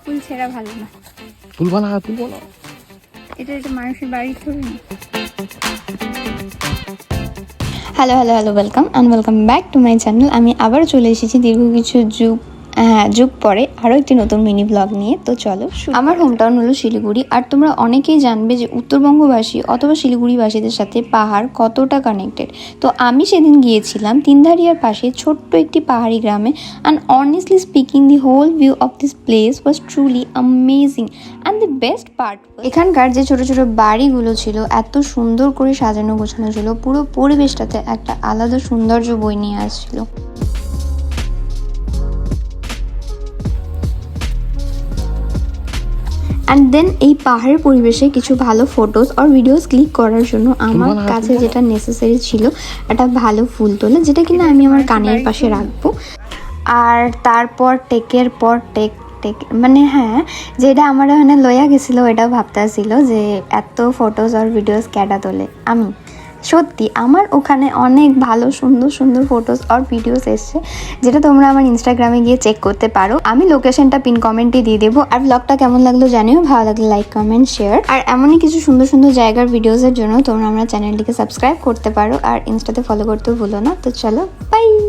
ফুল ছেঁড়া ভালো না। ফুল বানা এটা মানুষের বাড়ি থরি না। Hello welcome back to my channel. আমি আবার চলে এসেছি দীর্ঘ কিছু যুগ পরে আরও একটি নতুন মিনি ব্লগ নিয়ে। তো চলো, আমার হোমটাউন হলো শিলিগুড়ি। আর তোমরা অনেকেই জানবে যে উত্তরবঙ্গবাসী অথবা শিলিগুড়িবাসীদের সাথে পাহাড় কতটা কানেক্টেড। তো আমি সেদিন গিয়েছিলাম তিনধারিয়ার পাশে ছোট্ট একটি পাহাড়ি গ্রামে। And honestly speaking, the whole view of this place was truly amazing. And the best part, এখানকার যে ছোট ছোট বাড়িগুলো ছিল এত সুন্দর করে সাজানো গোছানো ছিল, পুরো পরিবেশটাতে একটা আলাদা সৌন্দর্য বয়ে নিয়ে আসছিল। অ্যান্ড দেন এই পাহাড়ের পরিবেশে কিছু ভালো ফটোস আর ভিডিওস ক্লিক করার জন্য আমার কাছে যেটা নেসেসারি ছিল একটা ভালো ফুল তোলা, যেটা কিনা আমি আমার কানের পাশে রাখবো। আর তারপর টেকের পর টেক মানে হ্যাঁ, যেটা আমার ওখানে লইয়া গেছিলো এটাও ভাবতে ছিল যে এত ফটোস আর ভিডিওস ক্যাটা তোলে। আমি সত্যি আমার ওখানে অনেক ভালো সুন্দর সুন্দর ফটোস আর ভিডিওস এসছে, যেটা তোমরা আমার ইনস্টাগ্রামে গিয়ে চেক করতে পারো। আমি লোকেশনটা পিন কমেন্টে দিয়ে দেবো। আর ব্লগটা কেমন লাগলো জানিও, ভালো লাগলে লাইক কমেন্ট শেয়ার। আর এমনই কিছু সুন্দর সুন্দর জায়গার ভিডিওসের জন্য তোমরা আমার চ্যানেলটিকে সাবস্ক্রাইব করতে পারো আর ইনস্টাতে ফলো করতেও ভুলো না। তো চলো, বাই।